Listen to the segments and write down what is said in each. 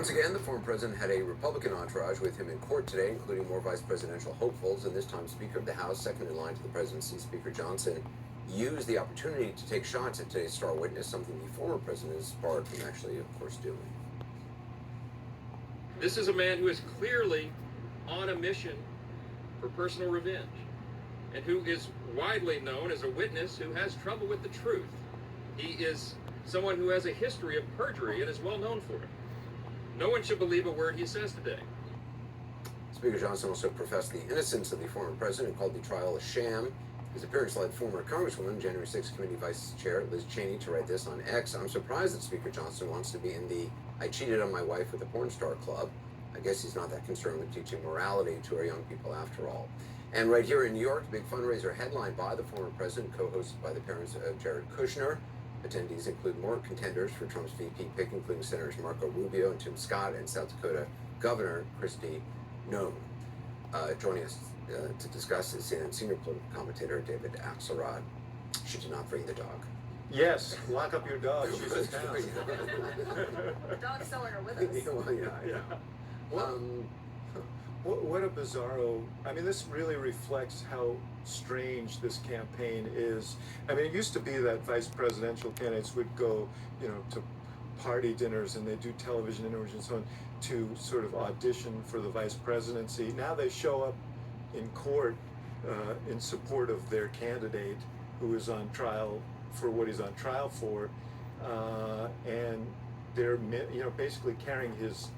Once again, the former president had a Republican entourage with him in court today, including more vice presidential hopefuls, and this time Speaker of the House, second in line to the presidency, Speaker Johnson, used the opportunity to take shots at today's star witness, something the former president is barred from actually, of course, doing. This is a man who is clearly on a mission for personal revenge, and who is widely known as a witness who has trouble with the truth. He is someone who has a history of perjury and is well known for it. No one should believe a word he says today. Speaker Johnson also professed the innocence of the former president and called the trial a sham. His appearance led former Congresswoman, January 6th Committee Vice Chair Liz Cheney to write this on X. I'm surprised that Speaker Johnson wants to be in the I cheated on my wife with a porn star club. I guess he's not that concerned with teaching morality to our young people after all. And right here in New York, the big fundraiser headlined by the former president, co-hosted by the parents of Jared Kushner. Attendees include more contenders for Trump's VP pick, including Senators Marco Rubio and Tim Scott and South Dakota Governor Kristi Noem. Joining us to discuss is CNN senior political commentator David Axelrod. She did not bring the dog. Yes, lock up your dog. She's in town. The dog's somewhere with us. Well, yeah. What a bizarro. I mean, this really reflects how strange this campaign is. I mean, it used to be that vice presidential candidates would go, to party dinners and they do television interviews and so on to sort of audition for the vice presidency. Now they show up in court in support of their candidate who is on trial for what he's on trial for, and they're basically carrying his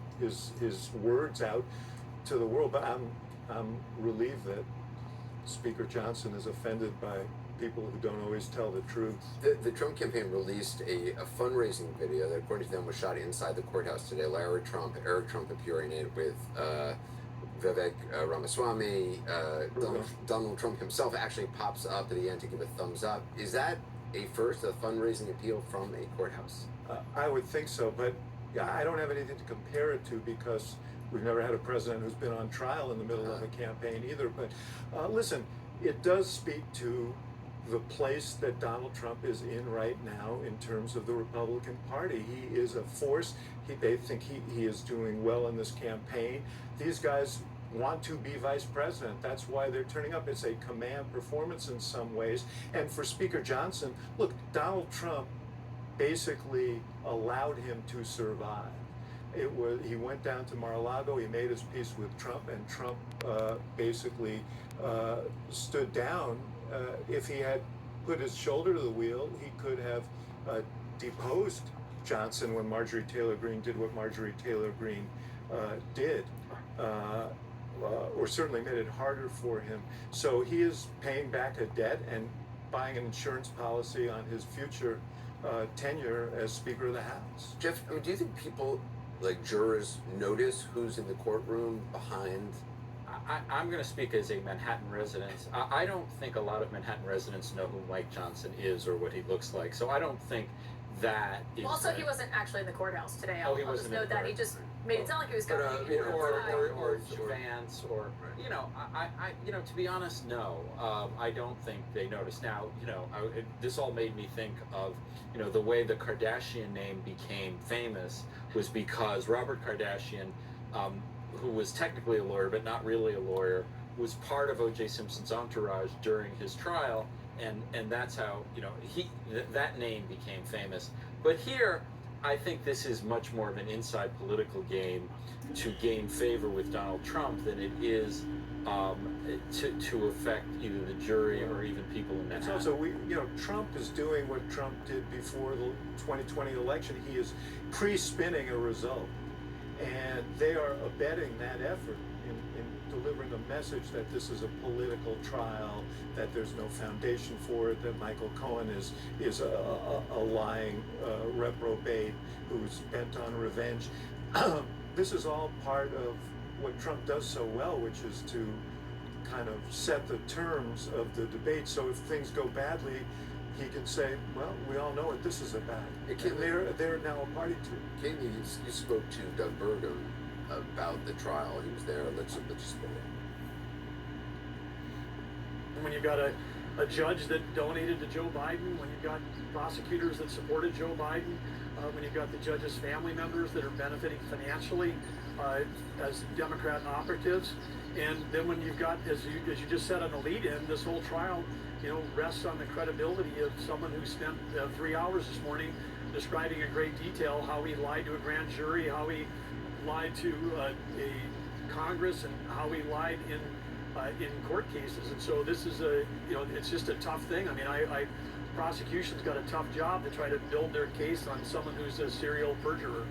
words out to the world. But I'm relieved that Speaker Johnson is offended by people who don't always tell the truth. The Trump campaign released a fundraising video that, according to them, was shot inside the courthouse today. Eric Trump appearing in it with Vivek Ramaswamy. Donald Trump himself actually pops up at the end to give a thumbs up. Is that a fundraising appeal from a courthouse? I would think so, but I don't have anything to compare it to because we've never had a president who's been on trial in the middle of a campaign either. But listen, it does speak to the place that Donald Trump is in right now in terms of the Republican Party. He is a force. They think he is doing well in this campaign. These guys want to be vice president. That's why they're turning up. It's a command performance in some ways. And for Speaker Johnson, look, Donald Trump basically allowed him to survive. He went down to Mar-a-Lago, he made his peace with Trump, and Trump basically stood down. If he had put his shoulder to the wheel, he could have deposed Johnson when Marjorie Taylor Greene did what Marjorie Taylor Greene did, or certainly made it harder for him. So he is paying back a debt and buying an insurance policy on his future tenure as Speaker of the House. Jeff, do you think people, like jurors, notice who's in the courtroom behind? I'm going to speak as a Manhattan resident. I don't think a lot of Manhattan residents know who Mike Johnson is or what he looks like. So I don't think that is... Also, he wasn't actually in the courthouse today. He I'll wasn't just note that. He just made it sound like he was coming. Or Vance, or to be honest, no. I don't think they noticed. Now, this all made me think of, the way the Kardashian name became famous was because Robert Kardashian, who was technically a lawyer but not really a lawyer, was part of O.J. Simpson's entourage during his trial, and that's how that name became famous. But here, I think this is much more of an inside political game to gain favor with Donald Trump than it is to affect either the jury or even people in Manhattan. It's also, Trump is doing what Trump did before the 2020 election. He is pre-spinning a result. And they are abetting that effort in delivering a message that this is a political trial, that there's no foundation for it, that Michael Cohen is a lying reprobate who's bent on revenge. This is all part of what Trump does so well, which is to kind of set the terms of the debate. So if things go badly, he can say, well, we all know what this is about. They're now a party to it. Kate, you spoke to Doug Burgum about the trial. He was there. Let's just play it. When you've got a judge that donated to Joe Biden, when you've got prosecutors that supported Joe Biden, when you've got the judge's family members that are benefiting financially as Democrat operatives. And then when you've got, as you just said on the lead-in, this whole trial, rests on the credibility of someone who spent 3 hours this morning describing in great detail how he lied to a grand jury, how he lied to a Congress, and how he lied in court cases. And so this is it's just a tough thing. I mean, prosecution's got a tough job to try to build their case on someone who's a serial perjurer.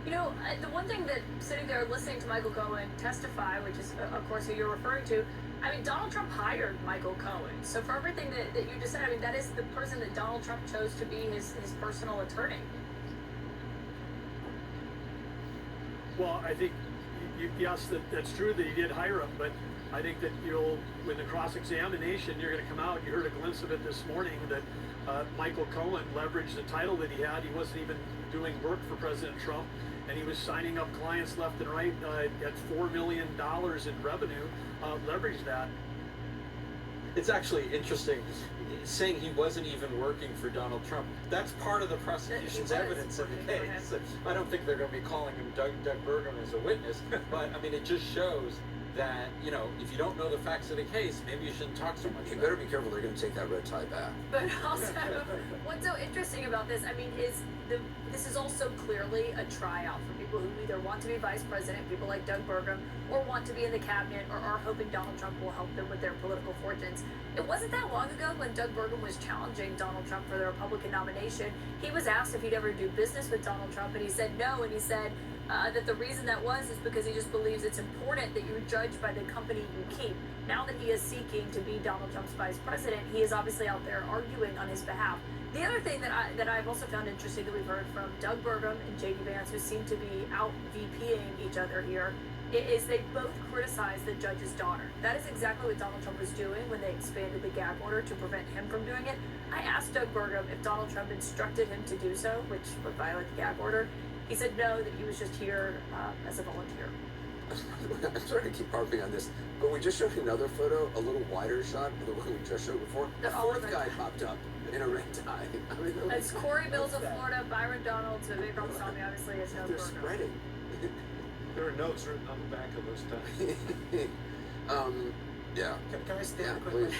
The one thing that sitting there listening to Michael Cohen testify, which is, of course, who you're referring to, I mean, Donald Trump hired Michael Cohen. So for everything that you just said, I mean, that is the person that Donald Trump chose to be his personal attorney. Well, I think, yes, that's true that he did hire him, but I think that with the cross-examination, you're going to come out, you heard a glimpse of it this morning, that Michael Cohen leveraged the title that he had. He wasn't even doing work for President Trump, and he was signing up clients left and right at $4 million in revenue, leveraged that. It's actually interesting saying he wasn't even working for Donald Trump. That's part of the prosecution's evidence in the case. I don't think they're going to be calling him Doug Burgum as a witness, but I mean, it just shows that, if you don't know the facts of the case, maybe you shouldn't talk so much. You better be careful, they're going to take that red tie back. But also, what's so interesting about this, I mean, this is also clearly a tryout for people who either want to be vice president, people like Doug Burgum, or want to be in the cabinet, or are hoping Donald Trump will help them with their political fortunes. It wasn't that long ago when Doug Burgum was challenging Donald Trump for the Republican nomination. He was asked if he'd ever do business with Donald Trump, and he said no, and he said that the reason that was is because he just believes it's important that you're judged by the company you keep. Now that he is seeking to be Donald Trump's vice president, he is obviously out there arguing on his behalf. The other thing that I've also found interesting that we've heard from Doug Burgum and J.D. Vance, who seem to be out VPing each other here, is they both criticize the judge's daughter. That is exactly what Donald Trump was doing when they expanded the gag order to prevent him from doing it. I asked Doug Burgum if Donald Trump instructed him to do so, which would violate the gag order. He said no, that he was just here as a volunteer. I'm sorry to keep harping on this, but we just showed another photo, a little wider shot of the one we just showed before. The fourth guy popped up in a red tie. I mean, it's Corey Mills of Florida, Byron Donalds, Vivek Ramaswamy, obviously, is no they're Burgum. spreading. There are notes written on the back of those ties. Yeah. Can I stand Yeah, quickly? please.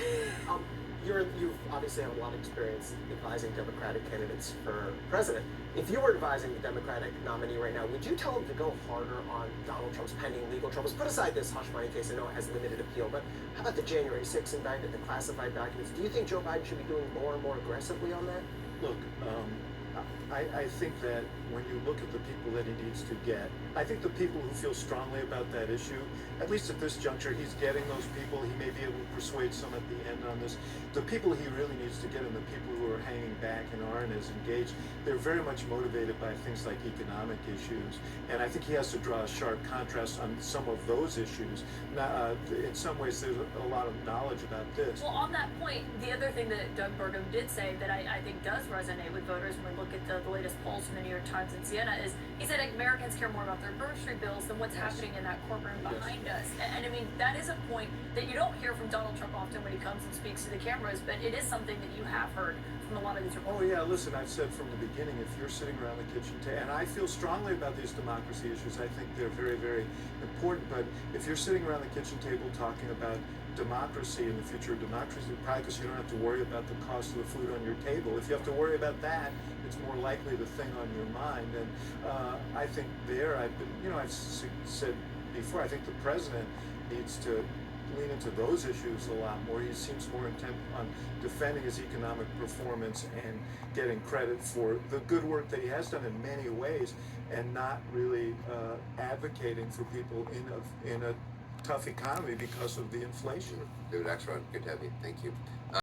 You've obviously had a lot of experience advising Democratic candidates for president. If you were advising the Democratic nominee right now, would you tell him to go harder on Donald Trump's pending legal troubles? Put aside this hush money case, I know it has limited appeal, but how about the January 6th indictment, the classified documents? Do you think Joe Biden should be doing more and more aggressively on that? Look, I think that when you look at the people that he needs to get, I think the people who feel strongly about that issue, at least at this juncture, he's getting those people. He may be able to persuade some at the end on this. The people he really needs to get, and the people who are hanging back and aren't as engaged, they're very much motivated by things like economic issues. And I think he has to draw a sharp contrast on some of those issues. Now, in some ways, there's a lot of knowledge about this. Well, on that point, the other thing that Doug Burgum did say that I think does resonate with voters when we look at the latest polls from the New York Times and Siena is he said Americans care more about their grocery bills than what's happening in that courtroom behind us. And I mean, that is a point that you don't hear from Donald Trump often when he comes and speaks to the cameras, but it is something that you have heard from a lot of these reports. Oh yeah, listen, I've said from the beginning, if you're sitting around the kitchen table, and I feel strongly about these democracy issues, I think they're very, very important, but if you're sitting around the kitchen table talking about democracy and the future of democracy, probably because you don't have to worry about the cost of the food on your table. If you have to worry about that, it's more likely the thing on your mind. And I think I've said before, I think the president needs to lean into those issues a lot more. He seems more intent on defending his economic performance and getting credit for the good work that he has done in many ways, and not really advocating for people in a tough economy because of the inflation. David Axelrod, good to have you. Thank you.